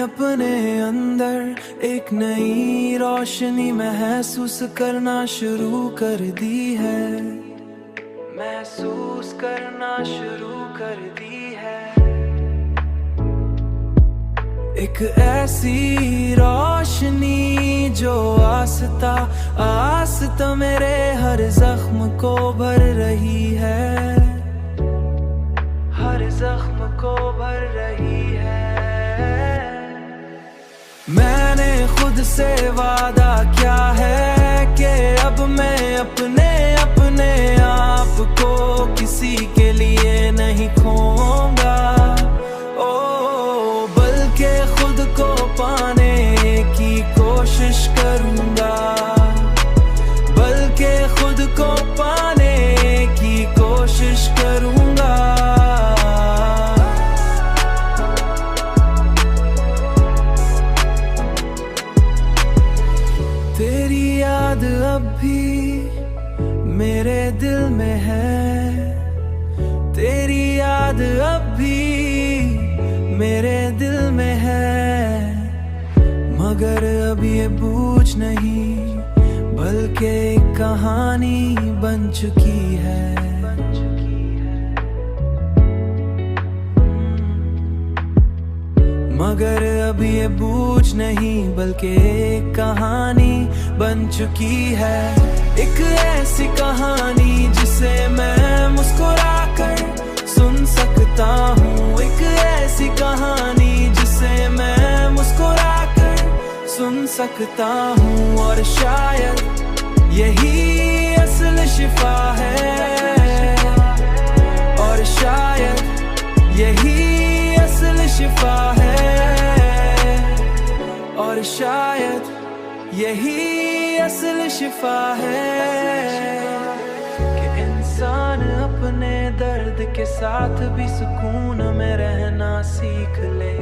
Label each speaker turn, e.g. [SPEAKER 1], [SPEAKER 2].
[SPEAKER 1] अपने अंदर एक नई रोशनी महसूस करना शुरू कर दी है, महसूस करना शुरू कर दी है। एक ऐसी रोशनी जो आस्ता आस्ता मेरे हर जख्म को भर रही है, हर जख्म को भर रही है। मैंने खुद से वादा किया है कि अब मैं अपने अपने आप को किसी के लिए नहीं खोऊंगा, ओ बल्कि खुद को पाने की कोशिश करूंगा, बल्कि खुद को पाने की कोशिश करूंगा। तेरी याद अब भी मेरे दिल में है, तेरी याद अब भी मेरे दिल में है, मगर अब ये बोझ नहीं बल्कि एक कहानी बन चुकी है। मगर अब ये बोझ नहीं बल्कि एक कहानी बन चुकी है। एक ऐसी कहानी जिसे मैं मुस्कुरा कर सुन सकता हूँ, एक ऐसी कहानी जिसे मैं मुस्कुरा कर सुन सकता हूँ। और शायद यही असल शिफा है, और शायद यही असल शिफा है, और शायद यही असल शिफा है कि इंसान अपने दर्द के साथ भी सुकून में रहना सीख ले।